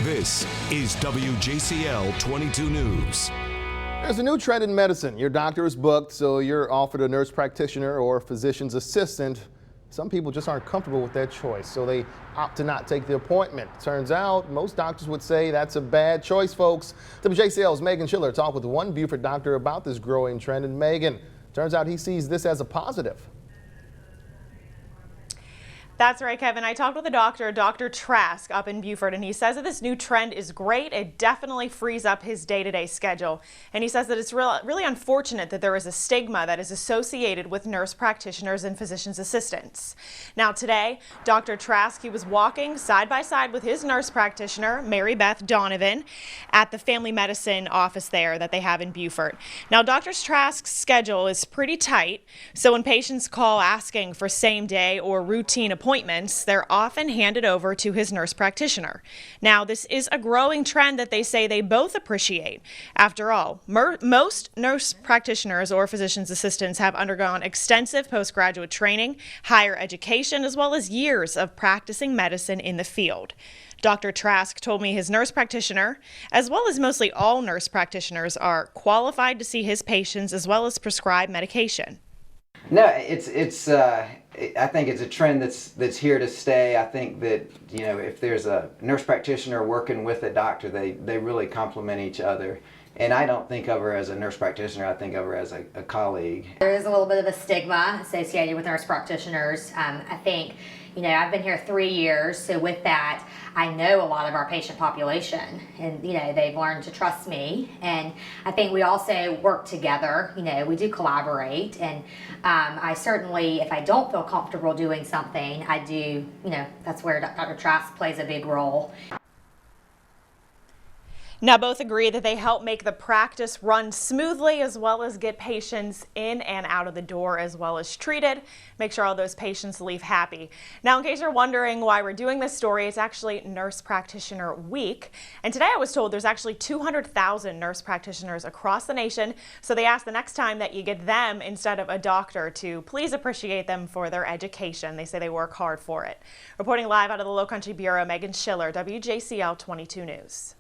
This is WJCL 22 News. There's a new trend in medicine. Your doctor is booked, so you're offered a nurse practitioner or physician's assistant. Some people just aren't comfortable with that choice, so they opt to not take the appointment. Turns out most doctors would say that's a bad choice, folks. WJCL's Meghan Schiller talked with one Buford doctor about this growing trend, and Meghan, turns out he sees this as a positive. That's right, Kevin. I talked with a doctor, Dr. Trask, up in Buford, and he says that this new trend is great. It definitely frees up his day-to-day schedule. And he says that it's really unfortunate that there is a stigma that is associated with nurse practitioners and physician's assistants. Now today, Dr. Trask, he was walking side by side with his nurse practitioner, Beth Donovan, at the family medicine office there that they have in Buford. Now, Dr. Trask's schedule is pretty tight, so when patients call asking for same-day or routine appointments, they're often handed over to his nurse practitioner. Now, this is a growing trend that they say they both appreciate. After all, most nurse practitioners or physician's assistants have undergone extensive postgraduate training, higher education, as well as years of practicing medicine in the field. Dr. Trask told me his nurse practitioner, as well as mostly all nurse practitioners, are qualified to see his patients as well as prescribe medication. No, I think it's a trend that's here to stay. I think that, you know, if there's a nurse practitioner working with a doctor, they really complement each other. And I don't think of her as a nurse practitioner, I think of her as a colleague. There is a little bit of a stigma associated with nurse practitioners. I think, you know, I've been here 3 years, so with that, I know a lot of our patient population, and, you know, they've learned to trust me. And I think we also work together, you know, we do collaborate. And I certainly, if I don't feel comfortable doing something, I do, you know, that's where Dr. Trask plays a big role. Now, both agree that they help make the practice run smoothly, as well as get patients in and out of the door as well as treated. Make sure all those patients leave happy. Now, in case you're wondering why we're doing this story, it's actually Nurse Practitioner Week. And today I was told there's actually 200,000 nurse practitioners across the nation. So they ask the next time that you get them instead of a doctor to please appreciate them for their education. They say they work hard for it. Reporting live out of the Low Country Bureau, Meghan Schiller, WJCL 22 News.